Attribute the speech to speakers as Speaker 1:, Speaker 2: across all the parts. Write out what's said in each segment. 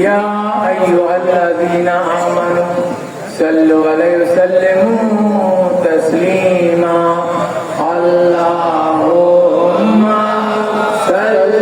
Speaker 1: يا أيها الذين آمنوا صلوا عليه وسلموا تسليما اللهم صل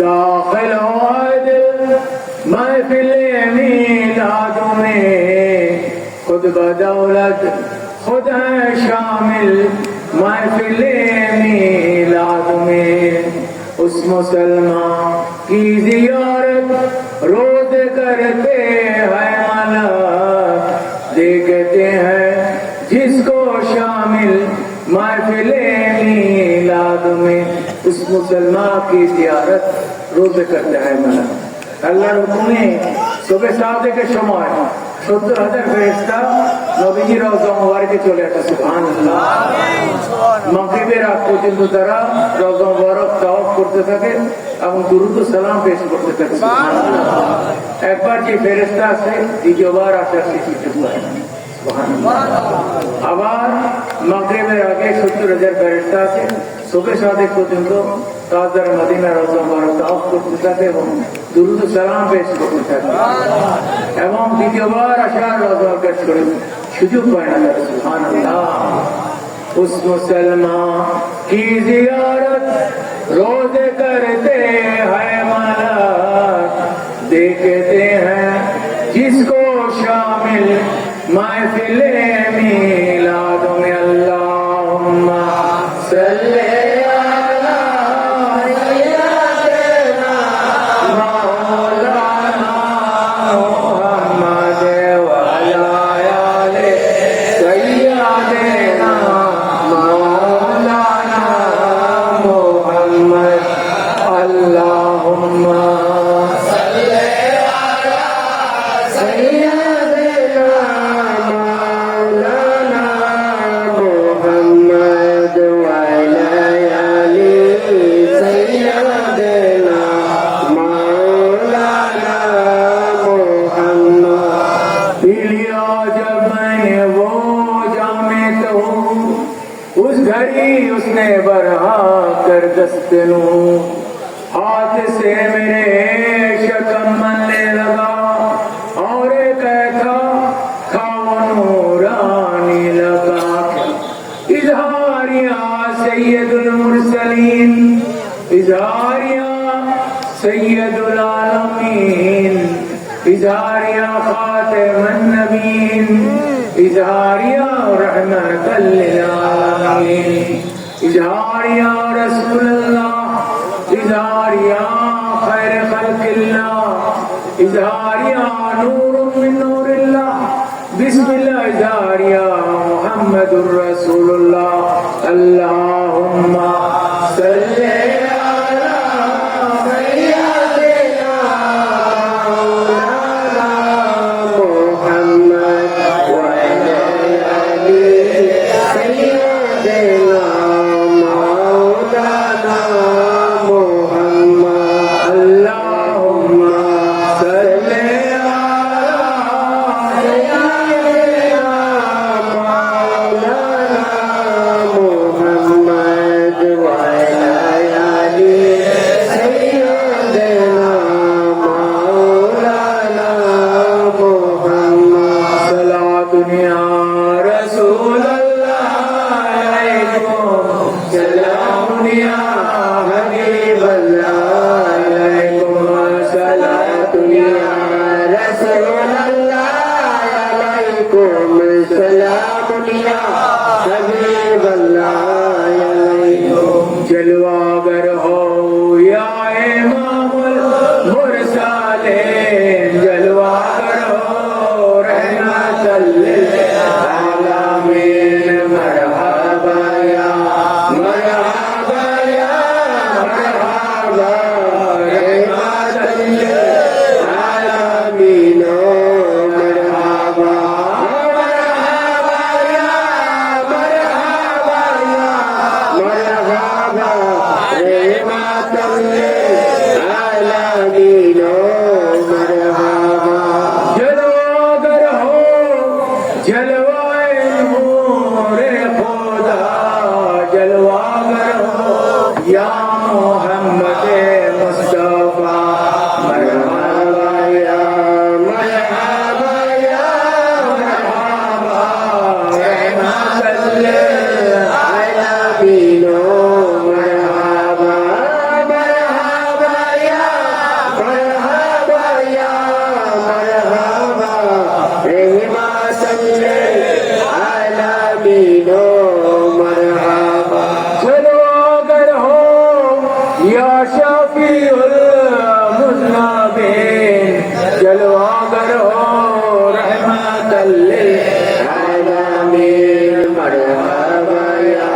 Speaker 1: दाखिल महफिल मीलाद में खुद बदौलत खुद है शामिल महफिल मीलाद में उस मुसलमान की जियारत रोज करते हैं मलक देखते हैं जिसको शामिल महफिल मीलाद में उस मुसलमान की जियारत रोज करते हैं मलक আল্লাহর হুকুমে সুবহ সাদেকের সময় ৭০,০০০ ফেরেশতা নবীজির রওজা মুবারকে চলে আসে সুবহানাল্লাহ। মাগরিবের আগ পর্যন্ত তারা রওজা মুবারক তাওয়াফ করতে থাকে এবং দুরূদ ও সালাম পেশ করতে থাকে সুবহানাল্লাহ। একবার যে ফেরেশতা আসে দ্বিতীয়বার আসার সুযোগ হয় না সুবহানাল্লাহ। আবার মাগরিবের আগে ৭০,০০০ ফেরেশতা আছে সুবহ সাদেক পর্যন্ত তাজদার মদিনা রওজা মুবারক তাওয়াফ করতে থাকে এবং দুরূদ ও সালাম পেশ করতে থাকে এবং দ্বিতীয়বার আসার রওজা পেশ করে সুযোগ পায় না তারা সুবহানাল্লাহ। उस मुसलमान की जियारत रोज करते हैं मलक देखते हैं जिसको शामिल महफिल मीलाद में अल्लाहुम्मा सल्ले उस घड़ी उसने बढ़ा कर दस्तनू हाथ से मेरे शकम मलने लगा और कहता खाओ नूरानी लगा इजहारिया सैयदुल मुरसलीन इजहारिया सैयदुल आलमीन इजहारिया खातिमुन नबीन इजहारिया रहमतल लिल आलमीन इजहारिया रसूलल्लाह इजहारिया खैर खल्किल्लाह इजहारिया नूरुम मिन नूरिल्लाह बिस्मिल्लाह इजहारिया मुहम्मदुर रसूलुल्लाह अल्लाहुम्मा सल्ली जलवागर हो या इमामुल मुरसलीन जलवागर हो रहमतल लिल आलमीन मरहबा या मरहबा या मरहबा रहमतल लिल आलमीन मरहबा मरहबा या मरहबा रहमतल लिल शफीउल मुज़नबीन जलवा करो रहमतल लिल आलमीन मरहबा या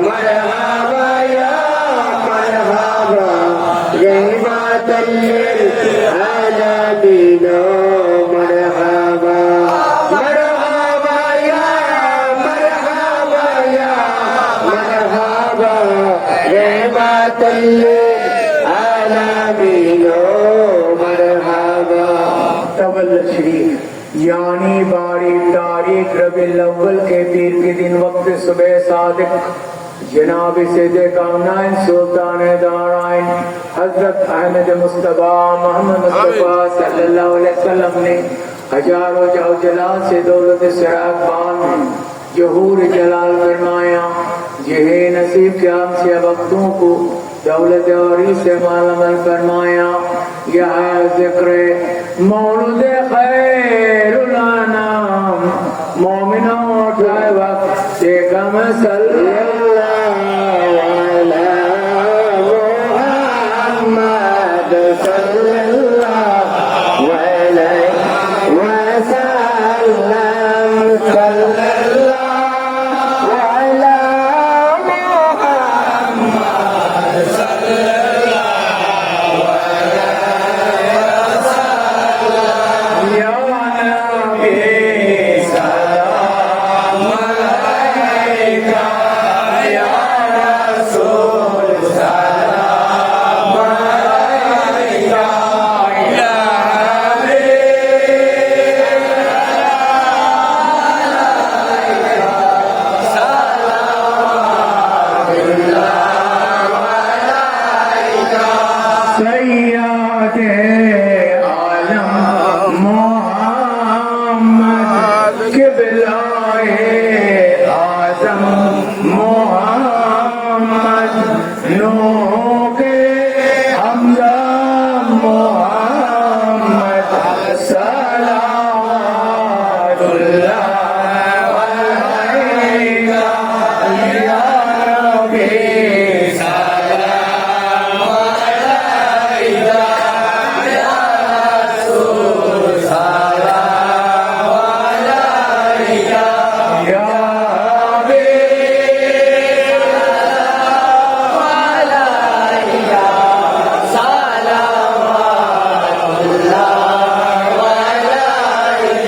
Speaker 1: मरहबा या मरहबा रहमतल लिल आलमीन मरहबा मरहबा या मरहबा या मरहबा रहमतल लिल आलमीन मरहबा। तवल शरीफ यानी बारी तारीख रबीउल अव्वल के पीर के दिन वक्त सुबह सादिक जनाब सैयद कामनाइन सुल्तान दाराइन हजरत अहमद मुस्तफा मोहम्मद मुस्तफा सल्लल्लाहु अलैहि वसल्लम ने हजारों जाओ जलाल से दौलत सराग बाल में जहूर जलाल फरमाया जिहे नसीब क्याम से वक्तों को दौलत और से मालामाल फरमाया। यह जिक्र मौलूद खैरुल अनाम मोमिनों उठाए वक्त से कम सल्लल्लाहु अलैहि मुहम्मद सल्लल्लाहु अलैहि वसल्लम सल्लल्लाहु अलैहि मुहम्मद सल्लल्लाहु अलैहि या नबी सलाम अलैका या रसूल सलाम अलैका या सैयदे आलम मोहम्मद किबलाए आज़म मोहम्मद नूह के हमजा मोहम्मद सलावतुल्लाह अलैका या नबी सलाम अलैका या रसूल सलाम अलैका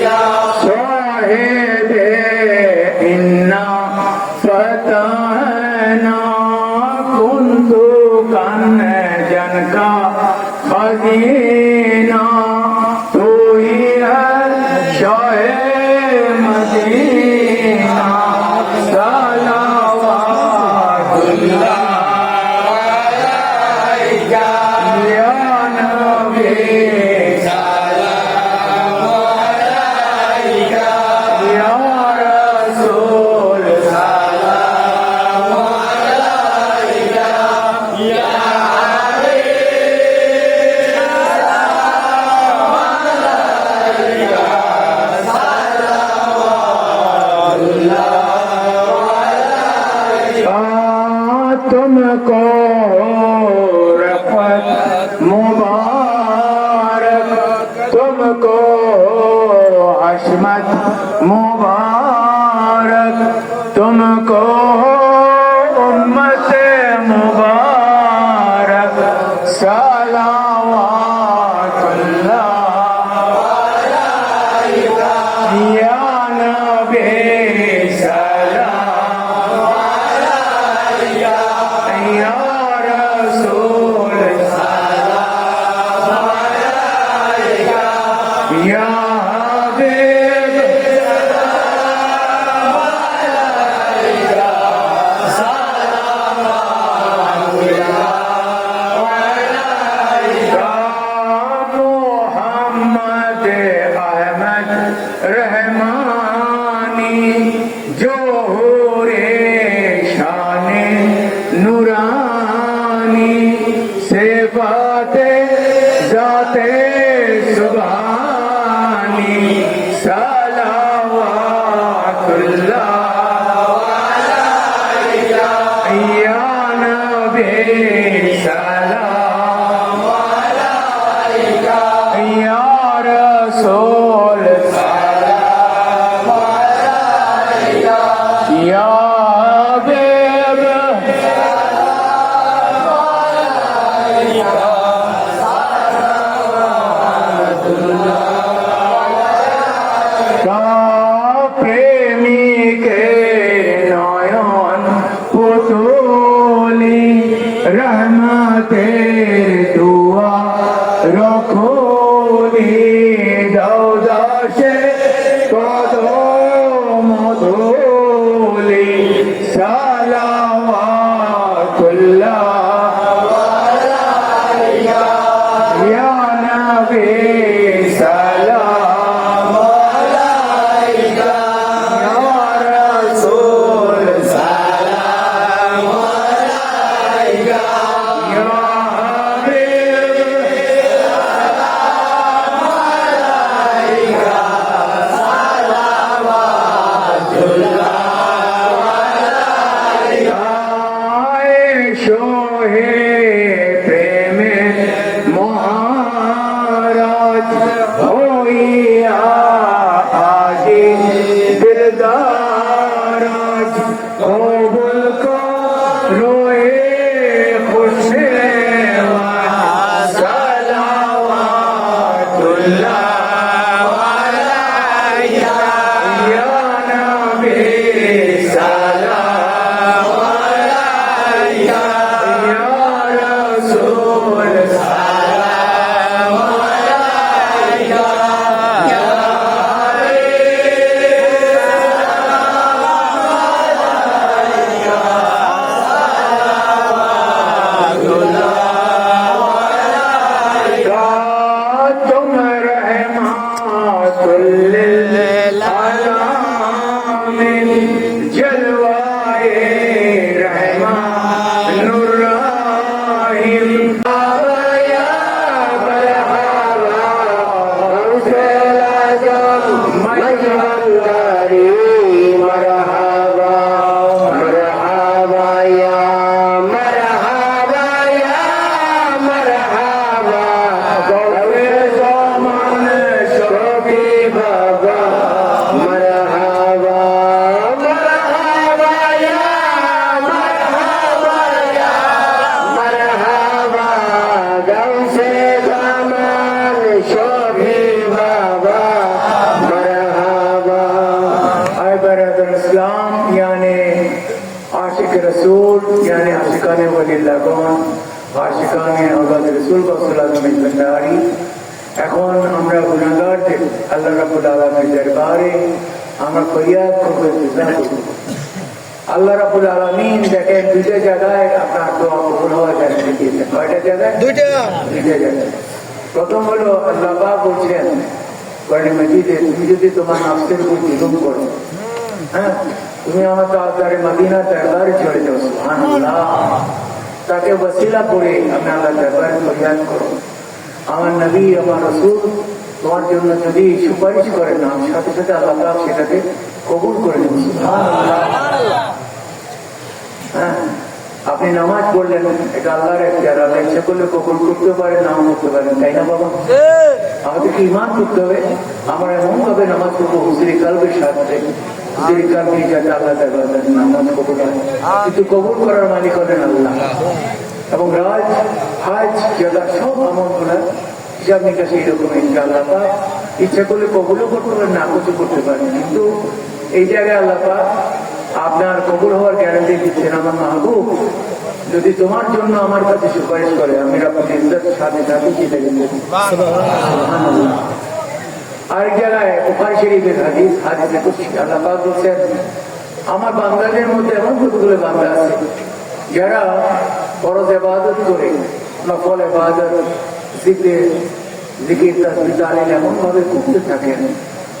Speaker 1: या साहिबे इन्ना फतहना कुन्तु कंजन का खजीना तू ही है शाहे मदीना सलावतुल्लाह अलैका या नबी सलाम अलैका या रसूल सलाम अलैका या तुमको रफ़त मुबारक तुमको हशमत मुबारक तुमको उम्मत मुबारक सलावतुल्लाह अलैका या नबी सलाम अलैका या रसूल सलाम अलैका या हबीब सलाम अलैका सलावतुल्लाह अलैका मोहम्मद अहमद रहमानी जोहरे शाने नूरानी सिफाते जाते सुभानी सलावतुल्लाह अलैका या नबी सलाम খুলি দাও দাসে কদম ধুলি সালাওয়াতুল্লাহ ইয়া নবী সালাম আলাইকা ইয়া রাসূল সালাম আলাইকা ইয়া শোহে প্রেমে মহারাজ হইয়া আজি দিলদারাজ কবুল করোয়ে খুশে সালাওয়াতুল্লাহ আলাইকা ইয়া নবী সালাম আলাইকা ইয়া রাসূল সালাম আলাইকা ইয়া तुम रहमातुल लिल आलमीन जलवाए रहमानुर रहीम या मरहबा गौसल आज़म मजहरी मरहबा मरहबा या मरहबा या मरहबा गौसे ज़मान शोभी बाबा मरहबा मरहबा या मरहबा या मरहबा गौसे ज़मान शोभी बाबा मरहबा। ऐ बरदर इस्लाम यानी आशिक रसूल यानी आशिकाने वलिल्लाह कौन आशिकाने औलाद रसूल को सल्लल्लाहु अलैहि वसल्लम। এখন আমরা গুনাহগার আল্লাহ রাব্বুল আলামিনের দরবারে আমরা ফরিয়াদ করব ইলতিজা করব। আল্লাহ রাব্বুল আলামিন দেখেন দুইটা জায়গায় আপনার দোয়া কবুল হওয়ার গ্যারান্টি দিয়েছেন। কয়টা জায়গায়? দুইটা জায়গায়। প্রথম হলো আল্লাহ পাক বলছেন কোরআন মাজিদে তুমি যদি তোমার নফসের উপর জুলুম করো, হ্যাঁ, তুমি আমার তাআলার মদিনা দরবারে চলে যাও, সুবহানাল্লাহ, তাকে ওসিলা করে আপনি আল্লাহর দরবারে ফরিয়াদ করো। আমার নবী আমার রাসূল তোমার জন্য যদি সুপারিশ করেন না, সাথে সাথে আল্লাহ পাক সেটাকে কবুল করে নেবেন, সুবহানাল্লাহ। হ্যাঁ, আপনি নামাজ পড়লেন, এটা আল্লাহর এখতিয়ার, আল্লাহ ইচ্ছা করলে কবুল করতে পারেন, নাও করতে পারেন, তাই না বাবা? আমাদেরকে ঈমান করতে হবে। আমরা এমন ভাবে নামাজ পড়বো হুজুরি কালবের সাথে, হুজুরি কালবে যাতে আল্লাহ তাআলা নামাজ কবুল হয়, কিন্তু কবুল করার মালিক হলেন আল্লাহ। এবং রাজ হাজ জায়গা সব আমলগুলা হিসাব নিকাশ এইরকম আল্লাহ পাক ইচ্ছা করলে কবুলও করতে পারেন, না কিছু করতে পারেন, কিন্তু এই জায়গায় আল্লাহ পাক আপনার কবুল হওয়ার গ্যারান্টি দিচ্ছেন। আমার মাহবুব যদি তোমার জন্য আমার কাছে সুপারিশ করে, আমি আপনার ইজ্জত সাথে সাথে জিতে গেছি। আরেক জায়গায় বুখারী শরীফের হাদিস, হাদিসে কুদসি আল্লাহ পাক বলছেন আমার বান্দাদের মধ্যে এমন কতগুলো বান্দা আছে যারা ফরজ ইবাদত করে, নফল ইবাদত, জিকির তাসবিহ তাহলিল এমন ভাবে করতে থাকেন,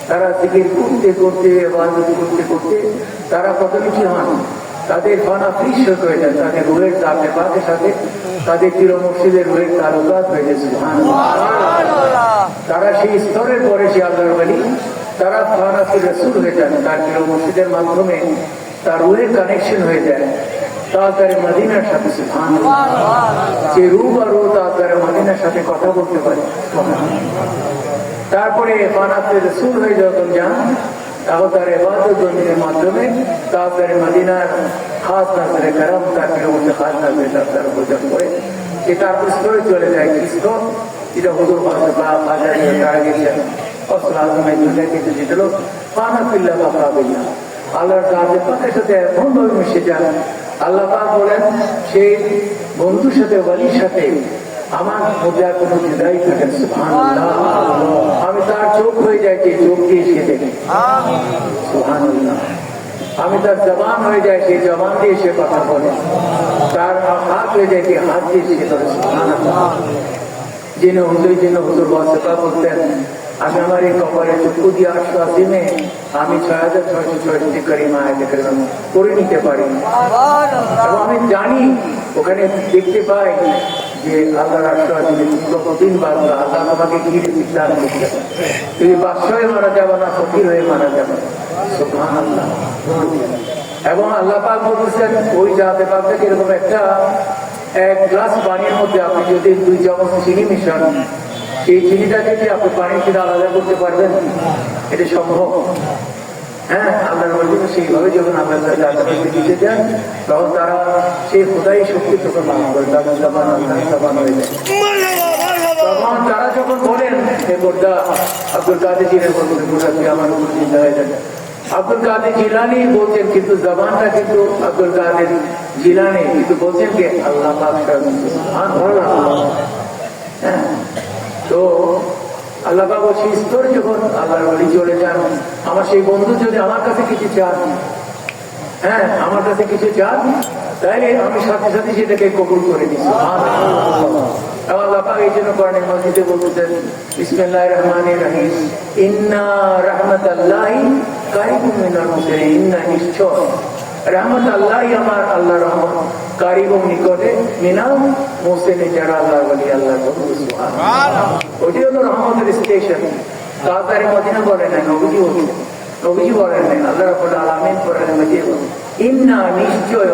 Speaker 1: তারা জিকির করতে করতে ইবাদত করতে করতে তারা কত কিছু হন, তাদের ফানা ফিসত হয়ে যায়, তাদের রুহের তাকে পাকের সাথে তাদের চির মুর্শিদের রুহের তালুকাত হয়ে যায়, সুবহানাল্লাহ। তারা সেই স্তরের পরে সে আল্লাহর ওলি, তারা ফানা ফি রাসূল হয়ে যান, তার চির মুর্শিদের মাধ্যমে তার রুহের কানেকশন হয়ে যায় তাআতার মদিনার সাথে, সুবহানাল্লাহ। যে রূহ আর রূহ তাআতার মদিনার সাথে কথা বলতে পারে। তারপরে ফানাতে রাসূল হয়ে যখন যান, তখন তার ইবাদত বন্দেগীর মাধ্যমে তাআতার মদিনার খাস নজরে করম, তাকে ওই খাস নজরে তার পূজা করে যে তারপর স্তরে চলে যায়। কৃষ্ণ এটা হুজুর বাজারে তারা গেছেন অসলাজমের দুনিয়া কিন্তু যেগুলো ফানাফিল্লাহ বাকাবিল্লাহ আল্লাহর কাজের পাকের সাথে এমনভাবে মিশে যান, আল্লাহ পাক বলেন সেই বন্ধুর সাথে ওয়ালির সাথে আমার মধ্যে আর কোনো জুদাই থাকে না। সুবহানাল্লাহ, আমি তার চোখ হয়ে যাই যে চোখ দিয়ে সে দেখে। সুবহানাল্লাহ, আমি তার জবান হয়ে যায় সেই জবান দিয়ে সে কথা বলে, তার হাত হয়ে যায় সেই হাত দিয়ে সে করে। সুবহানাল্লাহ, যিনি হুজুর বসতা করতেন, আমি আমার এই কপালে চক্ষু দিয়ে আশ্বাসিনে আমি ৬৬৬৬ করিমা আয়াতে কারিমা করে নিতে পারি এবং আমি জানি ওখানে দেখতে পাই যে আল্লাহর আশ্বাসিনে কতদিন বাদ আল্লাহ তোমাকে ঘিরে বিজ্ঞান করতে, তুমি বাদশাহ হয়ে মারা যাবে না, ফকির হয়ে মারা যাবে। সুবহানাল্লাহ। এবং আল্লাহ পাক বলছেন ওই জাহাজে পাক থেকে এরকম একটা এক গ্লাস পানির মধ্যে আপনি যদি 2 চামচ চিনি মিশান, এই চিনিটা যদি আপনি পানির থেকে আলাদা করতে পারবেন, এটা সম্ভব? হ্যাঁ, আল্লাহর বলছেন সেইভাবে যখন আল্লাহ জাহাজকে দিতে যান তখন তারা সেই খোদাই শক্তি তখন লাভ করে, তাদের জবান আল্লাহ জবান হয়ে যায়। তখন তারা যখন বলেন হে গোড্ডা আব্দুল কাদের জিনের বলবেন গোড্ডাকে আমার উপর চিন্তা হয়ে যায়, আব্দুল কাদের জিলানি বলছেন কিন্তু জবানটা কিন্তু আব্দুল কাদের জিলানি, কিন্তু বলছেন কি আল্লাহ পাক। তো আল্লাহ পাক সেই স্তরে যখন আল্লাহর ওলি চলে যান, আমার সেই বন্ধু যদি আমার কাছে কিছু চান, হ্যাঁ আমার কাছে কিছু চান, তাইলে আমি সাথে সাথে সেটাকে কবুল করে দিচ্ছি। আল্লাহ পাক এই জন্য কোরআনের মধ্যে বলতেছেন বিসমিল্লাহির রহমানির রহিম, ইন্না রাহমাতাল্লাহি কারিবুম মিনাল মুহসিনিন, ইন্না নিশ্চয় রাহমাতাল্লাহি আমার আল্লাহর রহমত কারিবুম নিকটে মিনাল মুহসিনিন যারা আল্লাহর ওলি আল্লাহর বন্ধু। সুবহানাল্লাহ, ওটি হলো রহমতের স্টেশন। তাড়াতাড়ি মদিনা বলেন না, নবীজি বলেন, নবীজি বলেন না, আল্লাহ রাব্বুল আলামিন কোরআনে মধ্যে ইন্না নিশ্চয়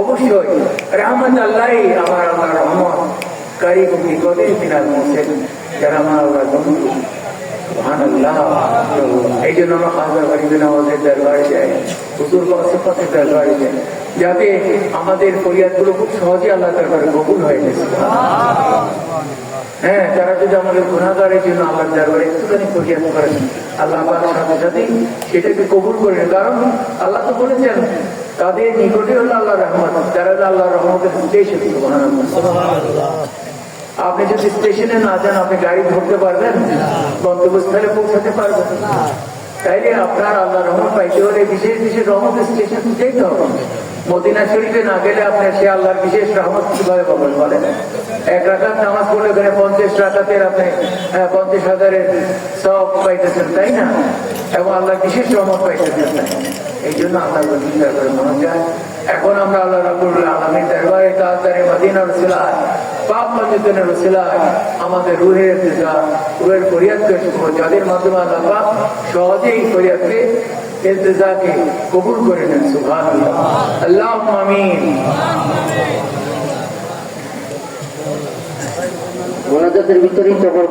Speaker 1: অবশ্যই রাহমাতাল্লাহি আমার আল্লাহর রহমত কারিবুম নিকটে মিনাল মুহসিনিন যারা আমার আল্লাহর বন্ধু। সুবহানাল্লাহ। এই জন্য আমরা খাজা গরিব নওয়াজের দরবারে যাই, হুজুর বাসিফাতের দরবারে যাই, যাতে আমাদের ফরিয়াদগুলো খুব সহজে আল্লাহ দরবারে কবুল হয়ে গেছে। হ্যাঁ, তারা যদি আমাদের গুনাহগারের জন্য আল্লাহর দরবারে একটুখানি ফরিয়াদ করেন, আল্লাহ পাক সাথে সাথেই সেটাকে কবুল করেন। কারণ আল্লাহ তো বলেছেন তাদের নিকটে হলো আল্লাহর রহমত, যারা আল্লাহর রহমতের স্টেশন। সুবহানাল্লাহ। আপনি যদি স্টেশনে না যান, আপনি গাড়ি ধরতে পারবেন, গন্তব্যস্থলে পৌঁছাতে পারবেন। তাইলে আপনার আল্লাহ রহমত পাইতে হলে বিশেষ বিশেষ রহমত স্টেশন যেতে হবে। মদিনা শরীফে না গেলে আপনার সে আল্লাহর বিশেষ রহমত কিভাবে পাবেন বলেন? 1 রাকাত নামাজ পড়লে ওখানে 50 রাকাতের আপনি 50,000-এর সওয়াব পাইতেছেন, তাই না? এবং আল্লাহ বিশেষ রহমত পাইতেছেন। এই জন্য আল্লাহ দরবারে মনে যায়। এখন আমরা আল্লাহ রাব্বুল আলামিন দরবারে তাআতারে মদিনার উসিলায় পাক মসজিদের উসিলায় আমাদের রুহের ইলতিজা, রুহের ফরিয়াদকে যাদের মাধ্যমে আল্লাহ পাক সহজেই ফরিয়াদকে ইলতিজাকে কবুল করে নেন। সুবহানাল্লাহ, আল্লাহুম্মা আমিন।
Speaker 2: মোনাজাতের ভিতরেই তখন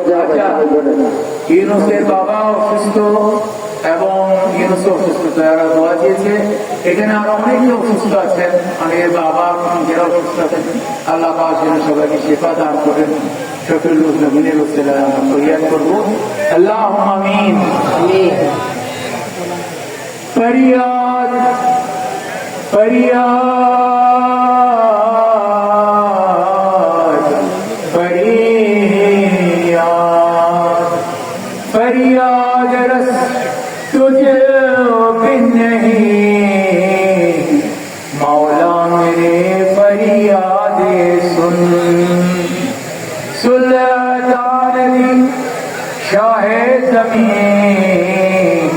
Speaker 1: ইউনুসের বাবা অসুস্থ এবং ইউনুস অসুস্থ, যারা দোয়া দিয়েছে। এখানে আরো অনেকে অসুস্থ আছেন, অনেকের বাবা নিজেরা অসুস্থ আছেন। আল্লাহ পাক যেন সবাইকে শেফা দান করেন। শফিউল মুসলিমিনের উসিলায় আমরা ফরিয়াদ করবো। আল্লাহুম্মা আমিন। ফরিয়াদ ফরিয়াদ फरियाद फरियाद रस तुझे बिन नहीं, मौला मेरे फरियाद सुन। सुल्तान अली शाह ज़मीन,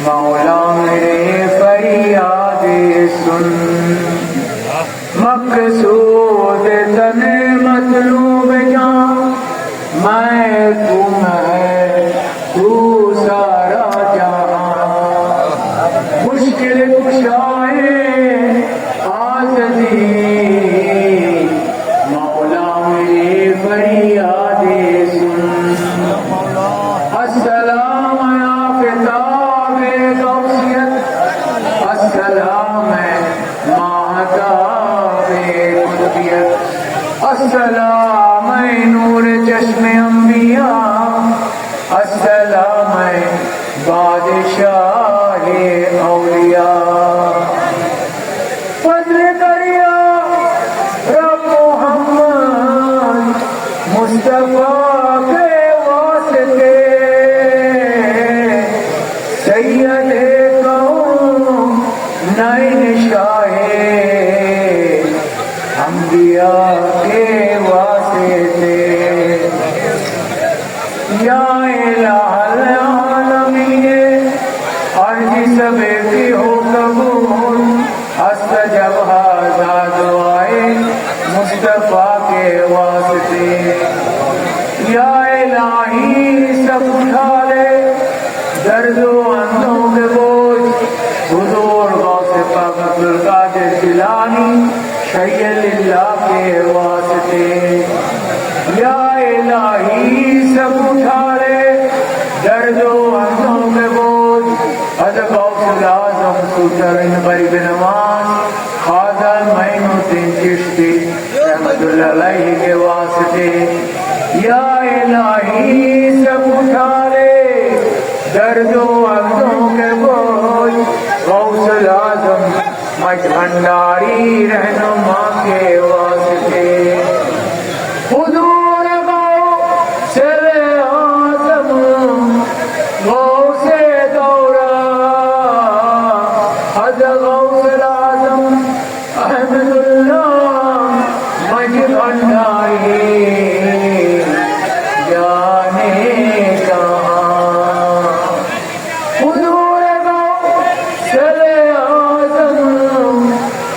Speaker 1: मौला मेरे फरियाद सुन। मकसूद तने मतलूब जान, मैं तुम है तू सारा जहां। मुश्किल कुशाए आज़दी, मौला मेरी फरियाद सुन। अस्सलाम या किताबे गौसियत, अस्सलाम महताबे कुतबियत, अस्सलाम नूर चश्मे अंबिया, अस्सलाम बादशाह औलिया। फज़ल करिया रब मोहम्मद मुस्तफा के वास्ते सैयद कौम नैन शाहे अंबिया के वास्ते या इलाहल आलमीन अर्ज़ सबे की हो कबूल हस्त जब हाज़ा दुआए मुस्तफा के वास्ते या इलाही सब उठा ले दर्दो अंधों के बोझ हुजूर गौसे पाक अब्दुल कादिर जिलानी शैय्यदिल्लाह के वास्ते या इलाही सब उठा ले दर्दो अंधों के बोझ हज़रत गौसुल आज़म सुल्तान गरीब नवाज ख्वाजा मोइनुद्दीन चिश्ती रहमतुल्लाह अलैहि के वास्ते या इलाही सब उठा ले दर्दो अंधों के बोझ गौसुल आज़म मज भंडारी रहनुमा के वास्ते हुजूर गौसुल आज़म गौसे दौरा हज़रत गौसुल आज़म अहमदुल्लाह मज भंडारी जाने कहाँ हुजूर गौसुल आज़म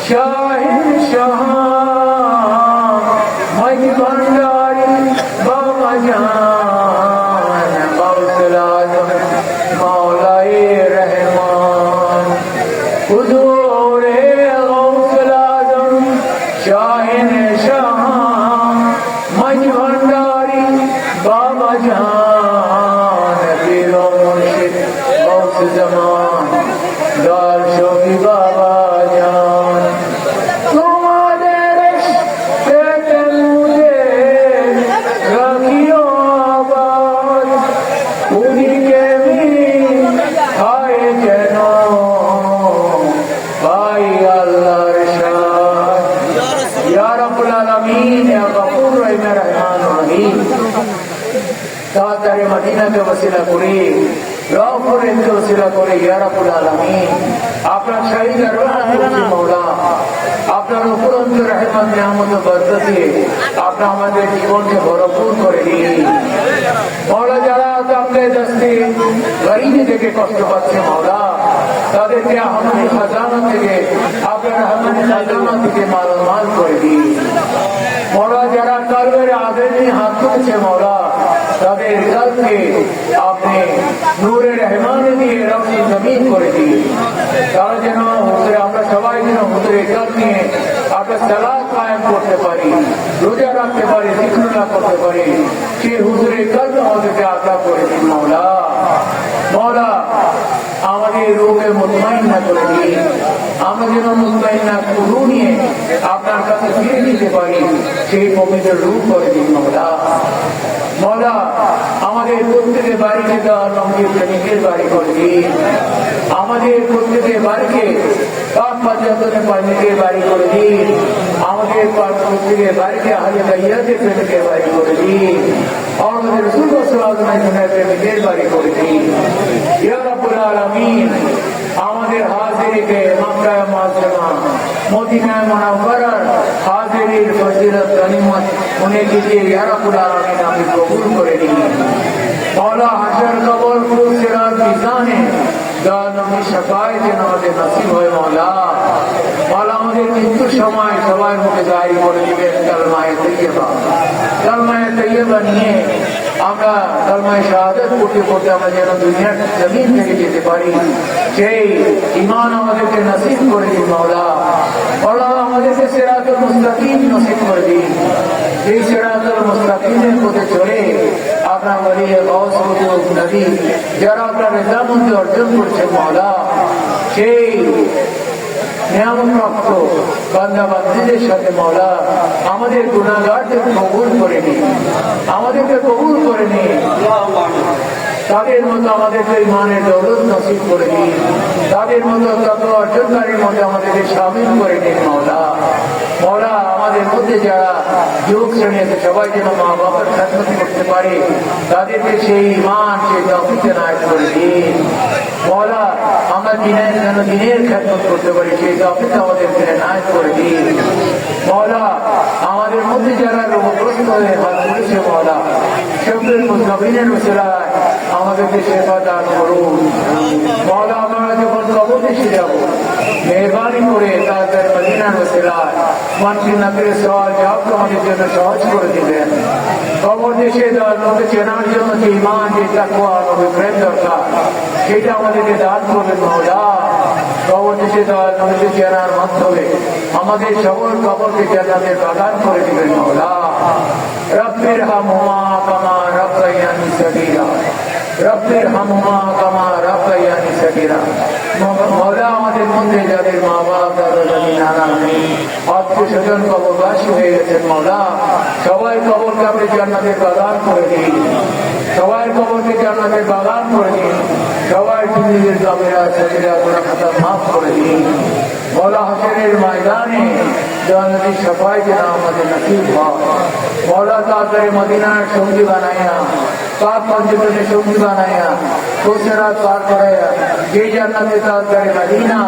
Speaker 1: शाहिनशाह मज भंडारी बाबा जान गौसुल आज़म मौलाए रहमान हुजूर गौसुल आज़म शाहिनशाह मज भंडारी बाबा जान पीरो मुर्शिद गौस ज़मान दाल शोकी बाबा जान तुम्हारे रिश्ते के मुझे रखियो आबाद उन्हीं के भी आए जनो भाई अल्लाह रशाद या रब्बुल आलमीन या गफूर रहीम रहमान रहीम तारे मदीना के वसीला करे रौफुर के वसीला करे या रब्बुल आलमीन আপনার শাহী দরবার করছি মওলা আপনার উপরন্ত রহমত নিয়ামত ও বরকতে আপনি আমাদের জীবনকে ভরপুর করে দিন মওলা যারা আপনাকে দস্তে গরিবি থেকে কষ্ট পাচ্ছে মওলা তাদেরকে আমাদের খাজানা থেকে আপনার রহমত খাজানা থেকে মালামাল করে দিন মওলা যারা কালবের আদেশ নিয়ে হাত তুলেছে মওলা তাদের কালকে আপনি নূরে রহমানে দিয়ে রব্বি জমিন করে দিন তারা যেন হুজুরে আমরা সবাই যেন হুজুরে কাল নিয়ে আপনার সালাত কায়েম করতে পারি রোজা রাখতে পারি জিকরুল্লাহ করতে পারি সেই হুজুরে কাল আমাদেরকে আতা করে দিন মওলা মওলা আমাদের রূহে মুতমাইন্না করে দিন আমরা যেন মুতমাইন্না রূহ নিয়ে আপনার কাছে ফিরে দিতে পারি সেই পবিত্র রূহ করে দিন মওলা মওলা আমাদের প্রত্যেকের বাড়িতে দেওয়া নবীর প্রেমিকের বাড়ি করে দিন আমাদের প্রত্যেকের বাড়িকে পাক পাঞ্জাতনের প্রেমিকের বাড়ি করে দিন আমাদের প্রত্যেকের বাড়িকে আহলে বাইয়াতের প্রেমিকের বাড়ি করে দিন আমাদের রাসূল সাল্লাল্লাহু আলাইহি ওয়াসাল্লামের প্রেমিকের বাড়ি করে দিন ইয়া রাব্বুল আলামিন আমাদের হাজিরিকে মক্কা মুআজ্জামা মদিনা মুনাওয়ারার হাজিরির ফজিলত গনিমত উনি कीजिए या रब्बुल आलमीन আপনি কবুল করে নিন मौला हशर कबर फूल सिरात मिजाने জাহান্নামী শাফায়েত যেন আমাদের নসিব হয় মওলা মওলা আমাদের মৃত্যুর সময় সবাই মুখে জারি করে দিবেন কালমায়ে তাইয়্যিবা নিয়ে আমরা কালমায়ে শাহাদাত পড়তে পড়তে আমরা যেন দুনিয়ার জমিন থেকে যেতে পারি সেই ঈমান আমাদেরকে নসিব করে দিন মওলা মওলা আমাদেরকে সিরাতুল মুস্তাকিম নসিব করে দিন এই সিরাতুল মুস্তাকিমের পথে চলে আপনার ওলি গৌস কুতুব নবী যারা আপনার রেজামন্দি অর্জন করছেন মওলা সেই নিয়ামতপ্রাপ্ত বান্দা বান্দীদের সাথে মওলা আমাদের গুনাহগারদের কবুল করে নিন আমাদেরকে কবুল করে নিন তাদের মতো আমাদেরকে ইমানের দৌলত নসিব করে দিন তাদের মতো তত অর্জনকারীর মধ্যে আমাদেরকে শামিল করে নিন মওলা মওলা আমাদের আমাদের মধ্যে যারা যুবক শ্রেণী আছে সবাই যেন মা বাবার খেদমত করতে পারে, তাদেরকে সেই ইমান সেই তৌফিক এনায়েত করে দিন। মওলা আমরা দিনের খেদমত করতে পারি, সেই তৌফিক আমাদেরকে এনায়েত করে দিন। মওলা আমাদের মধ্যে যারা রোগগ্রস্ত হয়ে হাত করেছে মওলা, সকলের মুসলিমের উসিলায় আমাদেরকে সেবা দান করুন। মওলা আমরা যখন কবর এসে যাব, মেহরবানি করে তাদের মদিনার উসিলায় মানকি নবীর সওয়াল জবাব আমাদের জন্য সহজ করে দিবেন। কবর দেশে নবী চেনার জন্য যে ইমান যে তাকওয়া নবী প্রেম দরকার, সেটা আমাদেরকে দান করবেন মওলা। কবর দেশে নবীকে চেনার মাধ্যমে আমাদের সকল কবরকে জান্নাতের বাগান করে দিবেন মওলা। রব্বির হামহুমা কামা রাব্বায়ানি সগীরা, রব্বির হামহুমা কামা রাব্বায়ানি সগীরা। মওলা আমাদের মধ্যে যাদের মা বাপ দাদা দাদি নানা নানি আত্মীয় স্বজন কবরবাসী হয়ে গেছেন মওলা, সবাই কবরকে আপনি জান্নাতের বাগান করে দিন, সবাই কবরকে জান্নাতের বাগান করে দিন, সবাই জিন্দেগির কাবেরা সগীরা গুনাহ খাতা মাফ করে দিন। মওলা হাসরের ময়দানে জান্নাতের সফাই যেন আমাদের নসিব হয়। মওলা তাড়াতাড়ি মদিনার সঙ্গী বানাইয়া, পাক পঞ্চমে সঙ্গী বানাইয়া, কোসেরাত পার করাইয়া যে জান্নাতে তাড়াতাড়ি মদিনা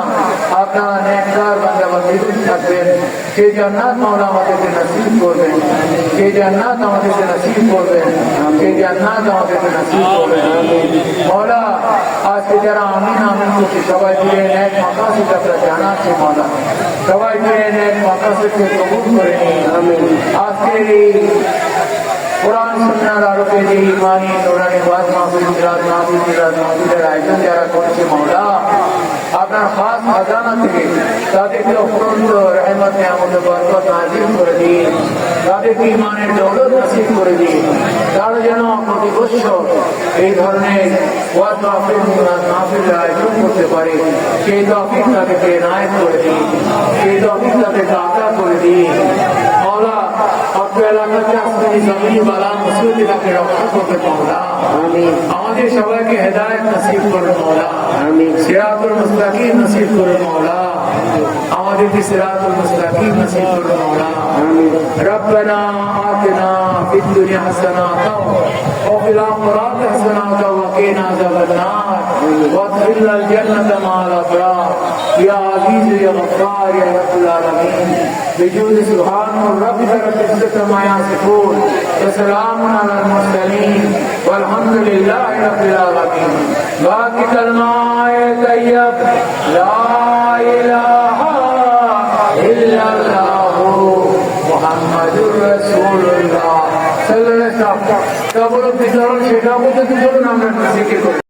Speaker 1: আপনারা নেককার বান্দা বান্দীদের থাকবেন, সেই জান্নাত মওলা আমাদেরকে নসিব করবেন, সেই জান্নাত আমাদেরকে নসিব করবেন, সেই জান্নাত আমাদেরকে নসিব করবেন। মওলা আজকে যারা আমিন আমিন করছে সবাই মিলে নেক মাকাসিদ আপনারা জানাচ্ছে মওলা, সবাই মিলে নেক মাকাসিদকে কবুল করে নিন। আজকের এই কোরআন সুন্নাহর আলোকে যে ইমানি নুরানি ওয়াজ মাহফিল মাহফিলের আয়োজন যারা করেছে মওলা, আপনার খাস খাজানা থেকে তাদেরকে অপরন্ত রহমত নিয়ামত বরকত নাজিল করে দিন, তাদেরকে ইমানের দৌলত নসিব করে দিন। তারা যেন প্রতি বছর এই ধরনের ওয়াজ মাহফিলের আয়োজন করতে পারে, সেই তৌফিক তাদেরকে এনায়েত করে দিন, সেই তৌফিক তাদেরকে আতা করে দিন। মওলা আপনার এলাকাতে আপনি জমিনি বালা মুসিবত থেকে রক্ষা করতে মওলা, আমাদের সবাইকে হেদায়েত নসিব করুন মওলা, সিরাতুল মুস্তাকিম নসিব করুন মওলা, আমাদেরকে সিরাতুল মুস্তাকিম নসিব করুন মওলা। রব্বানা আতিনা ফিদ দুনিয়া হাসানাতাও ওয়া ফিল আখিরাতি হাসানাতাও ওয়া কিনা আযাবান নার ওয়াদখিলনাল জান্নাতা মা'আল আবরার ইয়া আজিজ ইয়া গফফার ইয়া রাব্বুল আলামিন। بجود سبحان ربك رب العزة عما يصفون وسلام على المرسلين والحمد لله رب العالمين. باقي كلمة طيب لا إله إلا الله محمد رسول الله صلى الله عليه وسلم.